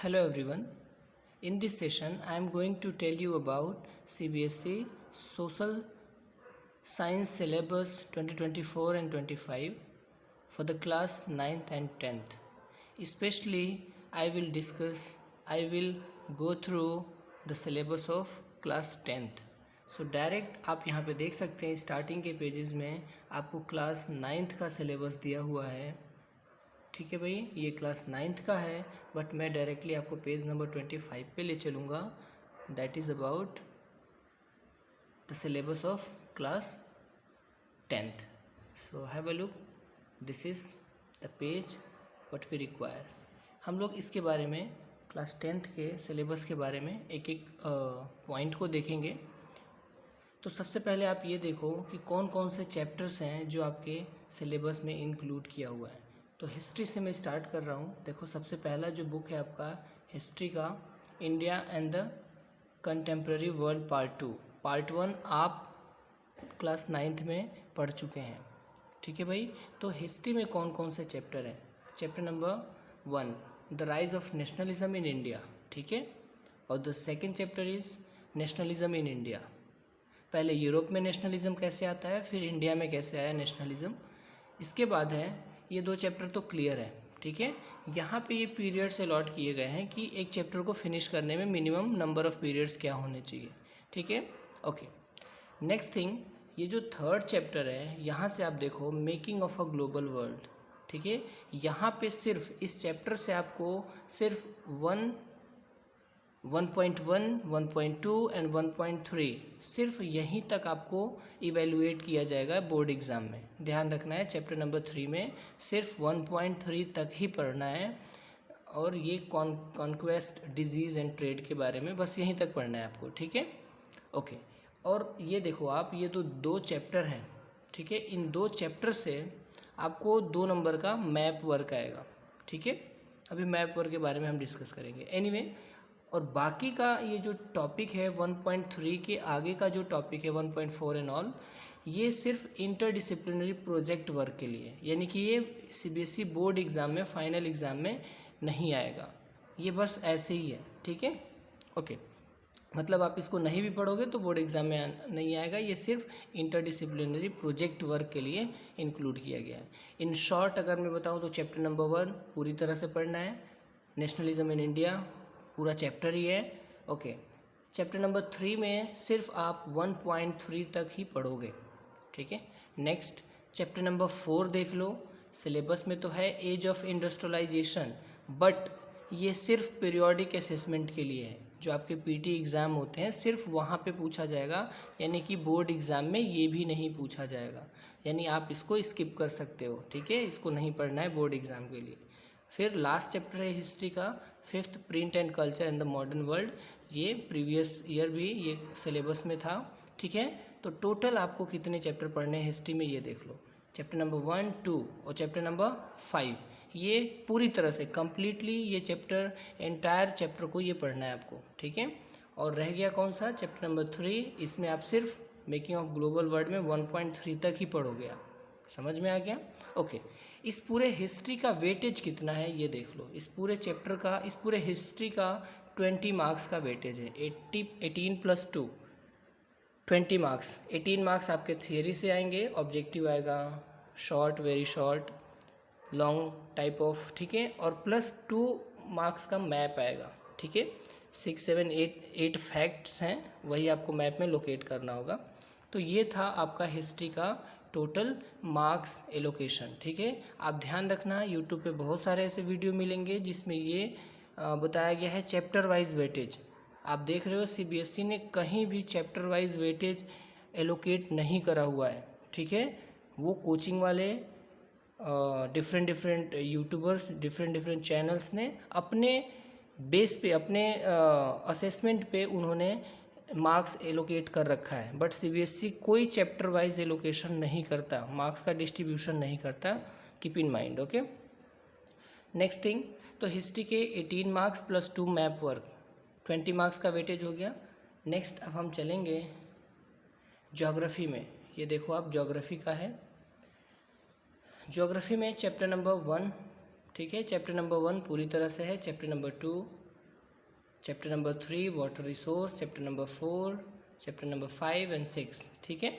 Hello everyone. In this session, I am going to tell you about CBSE Social Science Syllabus 2024 and 25 for the class 9th and 10th. Especially, I will go through the syllabus of class 10th. So direct आप यहाँ पे देख सकते हैं starting के pages में आपको class 9th का सिलेबस दिया हुआ है। ठीक है भाई, ये क्लास 9th का है, बट मैं डायरेक्टली आपको पेज नंबर 25 पे ले चलूँगा। That is about the syllabus of class 10th. So have a look, this is the page what we require. हम लोग इसके बारे में क्लास 10th के सिलेबस के बारे में एक एक पॉइंट को देखेंगे। तो सबसे पहले आप ये देखो कि कौन कौन से चैप्टर्स हैं जो आपके सिलेबस में इंक्लूड किया हुआ है। तो हिस्ट्री से मैं स्टार्ट कर रहा हूँ। देखो, सबसे पहला जो बुक है आपका हिस्ट्री का, India and the contemporary world part 1 आप क्लास 9th में पढ़ चुके हैं। ठीक है भाई, तो हिस्ट्री में कौन कौन से चैप्टर हैं? Chapter number 1 the rise of nationalism in India. ठीक है, और the second chapter is nationalism in India. पहले यूरोप में नेशनलिज्म कैसे आता है, फिर इंडिया में कैसे आया नेशनलिज्म। इसके बाद है ये दो चैप्टर तो क्लियर है। ठीक है, यहाँ पे ये पीरियड्स अलॉट किए गए हैं कि एक चैप्टर को फिनिश करने में मिनिमम नंबर ऑफ पीरियड्स क्या होने चाहिए। ठीक है, ओके। नेक्स्ट थिंग, ये जो थर्ड चैप्टर है, यहाँ से आप देखो making of a global world. ठीक है, यहाँ पे सिर्फ इस चैप्टर से आपको सिर्फ 1.1, 1.2 एंड 1.3 सिर्फ यहीं तक आपको इवेलुएट किया जाएगा बोर्ड एग्ज़ाम में। ध्यान रखना है, चैप्टर नंबर 3 में सिर्फ 1.3 तक ही पढ़ना है, और ये कॉन्क्वेस्ट, डिजीज़ एंड ट्रेड के बारे में बस यहीं तक पढ़ना है आपको। ठीक है, ओके। और ये देखो आप, ये तो दो चैप्टर हैं। ठीक है, इन दो चैप्टर से आपको 2 नंबर का मैप वर्क आएगा। ठीक है, अभी मैप वर्क के बारे में हम डिस्कस करेंगे एनीवे। और बाकी का ये जो टॉपिक है 1.3 के आगे का जो टॉपिक है 1.4 एंड ऑल, ये सिर्फ इंटरडिसिप्लिनरी प्रोजेक्ट वर्क के लिए, यानी कि ये सीबीएसई बोर्ड एग्ज़ाम में, फाइनल एग्ज़ाम में नहीं आएगा, ये बस ऐसे ही है। ठीक है, ओके। मतलब आप इसको नहीं भी पढ़ोगे तो बोर्ड एग्ज़ाम में नहीं आएगा, ये सिर्फ इंटरडिसिप्लिनरी प्रोजेक्ट वर्क के लिए इंक्लूड किया गया है। इन शॉर्ट अगर मैं बताऊँ तो चैप्टर नंबर 1 पूरी तरह से पढ़ना है, नेशनलिज्म इन इंडिया पूरा चैप्टर ही है। ओके, चैप्टर नंबर 3 में सिर्फ आप 1.3 तक ही पढ़ोगे। ठीक है, नेक्स्ट चैप्टर नंबर 4 देख लो। सिलेबस में तो है एज ऑफ इंडस्ट्रियलाइजेशन, बट ये सिर्फ पीरियोडिक असेसमेंट के लिए है। जो आपके पीटी एग्ज़ाम होते हैं सिर्फ वहाँ पे पूछा जाएगा, यानी कि बोर्ड एग्ज़ाम में ये भी नहीं पूछा जाएगा, यानी आप इसको स्किप कर सकते हो। ठीक है, इसको नहीं पढ़ना है बोर्ड एग्ज़ाम के लिए। फिर लास्ट चैप्टर है हिस्ट्री का 5th print and culture in the modern world. ये प्रीवियस ईयर भी ये सिलेबस में था। ठीक है, तो टोटल आपको कितने चैप्टर पढ़ने हैं हिस्ट्री में ये देख लो। चैप्टर नंबर 1, 2 और चैप्टर नंबर 5, ये पूरी तरह से कम्प्लीटली ये चैप्टर, एंटायर चैप्टर को ये पढ़ना है आपको। ठीक है, और रह गया कौन सा, चैप्टर नंबर 3। इसमें आप सिर्फ मेकिंग ऑफ ग्लोबल वर्ल्ड में 1.3 तक ही पढ़ोगे आप। समझ में आ गया? ओके। इस पूरे हिस्ट्री का वेटेज कितना है ये देख लो। इस पूरे चैप्टर का, इस पूरे हिस्ट्री का 20 मार्क्स का वेटेज है। 18 + 2 20 मार्क्स। 18 मार्क्स आपके थियरी से आएंगे, ऑब्जेक्टिव आएगा short, very short, long type of. ठीक है, और +2 मार्क्स का मैप आएगा। ठीक है, 6, 7, 8 फैक्ट्स हैं, वही आपको मैप में लोकेट करना होगा। तो ये था आपका हिस्ट्री का टोटल मार्क्स एलोकेशन। ठीक है, आप ध्यान रखना, यूट्यूब पे बहुत सारे ऐसे वीडियो मिलेंगे जिसमें ये बताया गया है चैप्टर वाइज वेटेज। आप देख रहे हो सीबीएसई ने कहीं भी चैप्टर वाइज वेटेज एलोकेट नहीं करा हुआ है। ठीक है, वो कोचिंग वाले डिफरेंट यूट्यूबर्स, डिफरेंट चैनल्स ने अपने बेस पे, अपने असेसमेंट पे उन्होंने मार्क्स एलोकेट कर रखा है, बट सीबीएसई कोई चैप्टर वाइज एलोकेशन नहीं करता, मार्क्स का डिस्ट्रीब्यूशन नहीं करता। Keep in mind. Okay, next thing, तो हिस्ट्री के 18 मार्क्स +2 मैप वर्क, 20 मार्क्स का वेटेज हो गया। नेक्स्ट अब हम चलेंगे ज्योग्राफी में। ये देखो आप, ज्योग्राफी का है। ज्योग्राफी में चैप्टर नंबर 1, ठीक है, चैप्टर नंबर 1 पूरी तरह से है। Chapter number 2 chapter number 3 water resource, chapter number 4, chapter number 5 and 6, ठीक है।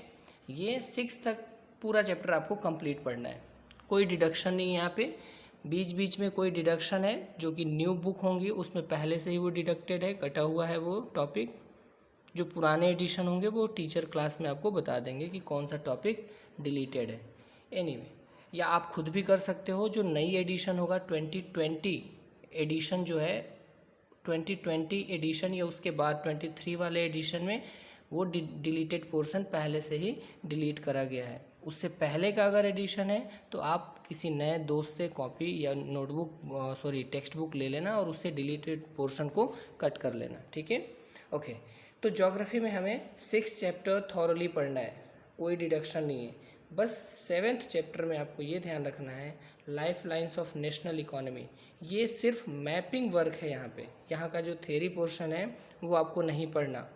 ये 6 तक पूरा चैप्टर आपको कंप्लीट पढ़ना है, कोई डिडक्शन नहीं है यहाँ पे। बीच बीच में कोई डिडक्शन है जो कि न्यू बुक होंगी उसमें पहले से ही वो डिडक्टेड है, कटा हुआ है वो टॉपिक। जो पुराने एडिशन होंगे वो टीचर क्लास में आपको बता देंगे कि कौन सा टॉपिक डिलीटेड है। एनीवे, या आप खुद भी कर सकते हो। जो नई एडिशन होगा 2020 एडिशन जो है, 2020 एडिशन या उसके बाद 23 वाले एडिशन में वो डिलीटेड पोर्शन पहले से ही डिलीट करा गया है। उससे पहले का अगर एडिशन है तो आप किसी नए दोस्त से कॉपी या नोटबुक टेक्स्ट बुक ले लेना और उससे डिलीटेड पोर्शन को कट कर लेना, ठीक है। ओके, तो ज्योग्राफी में हमें 6 चैप्टर थॉरली पढ़ना है, कोई डिडक्शन नहीं है। बस 7th चैप्टर में आपको ये ध्यान रखना है, life lines of national economy. ये सिर्फ मैपिंग वर्क है यहाँ पे। यहाँ का जो थ्योरी पोर्शन है वो आपको नहीं पढ़ना।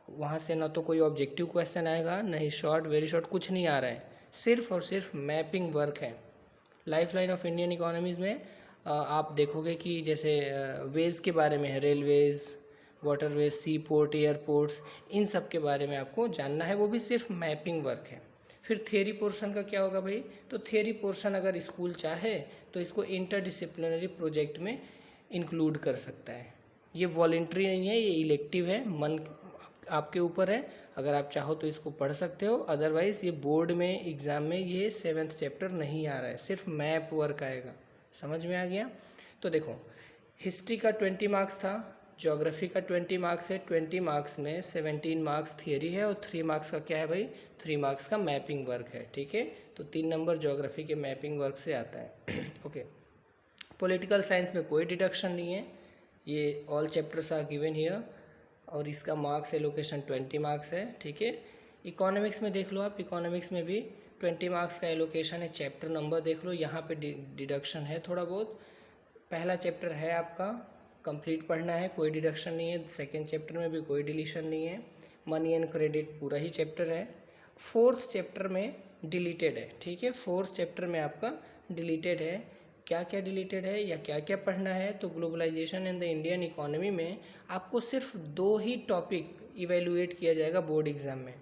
वहाँ से ना तो कोई ऑब्जेक्टिव क्वेश्चन आएगा, ना ही शॉर्ट, वेरी शॉर्ट, कुछ नहीं आ रहा है। सिर्फ और सिर्फ मैपिंग वर्क है। Life line of Indian economies में आप देखोगे कि जैसे वेज़ के बारे में है, रेलवेज़, वाटरवेज, सी पोर्ट, एयरपोर्ट्स, इन सब के बारे में आपको जानना है, वो भी सिर्फ मैपिंग वर्क है। फिर थियरी पोर्शन का क्या होगा भाई? तो थियरी पोर्शन अगर स्कूल चाहे तो इसको इंटरडिसिप्लिनरी प्रोजेक्ट में इंक्लूड कर सकता है। ये वॉलेंट्री नहीं है, ये इलेक्टिव है, मन आपके ऊपर है। अगर आप चाहो तो इसको पढ़ सकते हो, अदरवाइज़ ये बोर्ड में एग्ज़ाम में ये 7th चैप्टर नहीं आ रहा है, सिर्फ मैप वर्क आएगा। समझ में आ गया? तो देखो, हिस्ट्री का 20 मार्क्स था, ज्योग्राफी का 20 मार्क्स है। 20 मार्क्स में 17 मार्क्स थियरी है और 3 मार्क्स का क्या है भाई? 3 मार्क्स का मैपिंग वर्क है, ठीक है। तो 3 नंबर ज्योग्राफी के मैपिंग वर्क से आता है। ओके, पॉलिटिकल साइंस में कोई डिडक्शन नहीं है, ये all chapters are given here और इसका मार्क्स एलोकेशन 20 मार्क्स है, ठीक है। इकोनॉमिक्स में देख लो आप, इकोनॉमिक्स में भी 20 मार्क्स का एलोकेशन है। चैप्टर नंबर देख लो, यहाँ पे डिडक्शन है थोड़ा बहुत। पहला चैप्टर है आपका, कंप्लीट पढ़ना है, कोई डिडक्शन नहीं है। सेकेंड चैप्टर में भी कोई डिलीशन नहीं है। मनी एंड क्रेडिट पूरा ही चैप्टर है। 4th चैप्टर में डिलीटेड है, ठीक है। 4th चैप्टर में आपका डिलीटेड है। क्या क्या डिलीटेड है या क्या क्या पढ़ना है? तो globalization and the Indian economy में आपको सिर्फ 2 ही टॉपिक इवेलुएट किया जाएगा बोर्ड एग्जाम में,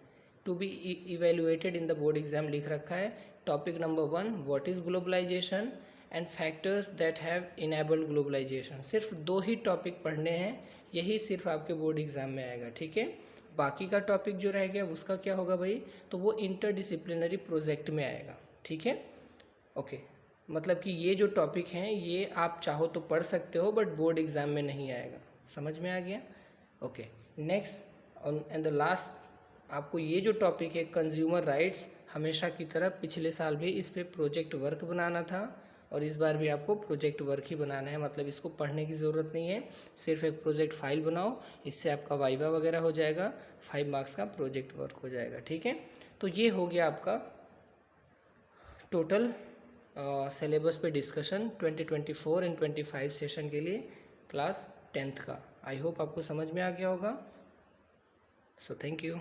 to be evaluated in the board exam लिख रखा है। Topic number 1, what is globalization and factors that have enabled globalization. सिर्फ 2 ही टॉपिक पढ़ने हैं, यही सिर्फ आपके बोर्ड एग्जाम में आएगा, ठीक है। बाकी का टॉपिक जो रह गया उसका क्या होगा भाई? तो वो इंटरडिसिप्लिनरी प्रोजेक्ट में आएगा, ठीक है। ओके, मतलब कि ये जो टॉपिक हैं ये आप चाहो तो पढ़ सकते हो, बट बोर्ड एग्जाम में नहीं आएगा। समझ में आ गया? Okay, next and the last, आपको ये जो टॉपिक है कंज्यूमर राइट्स, हमेशा की तरह पिछले साल भी इस पे प्रोजेक्ट वर्क बनाना था और इस बार भी आपको प्रोजेक्ट वर्क ही बनाना है। मतलब इसको पढ़ने की ज़रूरत नहीं है, सिर्फ एक प्रोजेक्ट फाइल बनाओ, इससे आपका वाइवा वगैरह हो जाएगा, 5 मार्क्स का प्रोजेक्ट वर्क हो जाएगा, ठीक है। तो ये हो गया आपका टोटल सिलेबस पे डिस्कशन 2024 एंड 25 सेशन के लिए क्लास 10th का। आई होप आपको समझ में आ गया होगा। So thank you.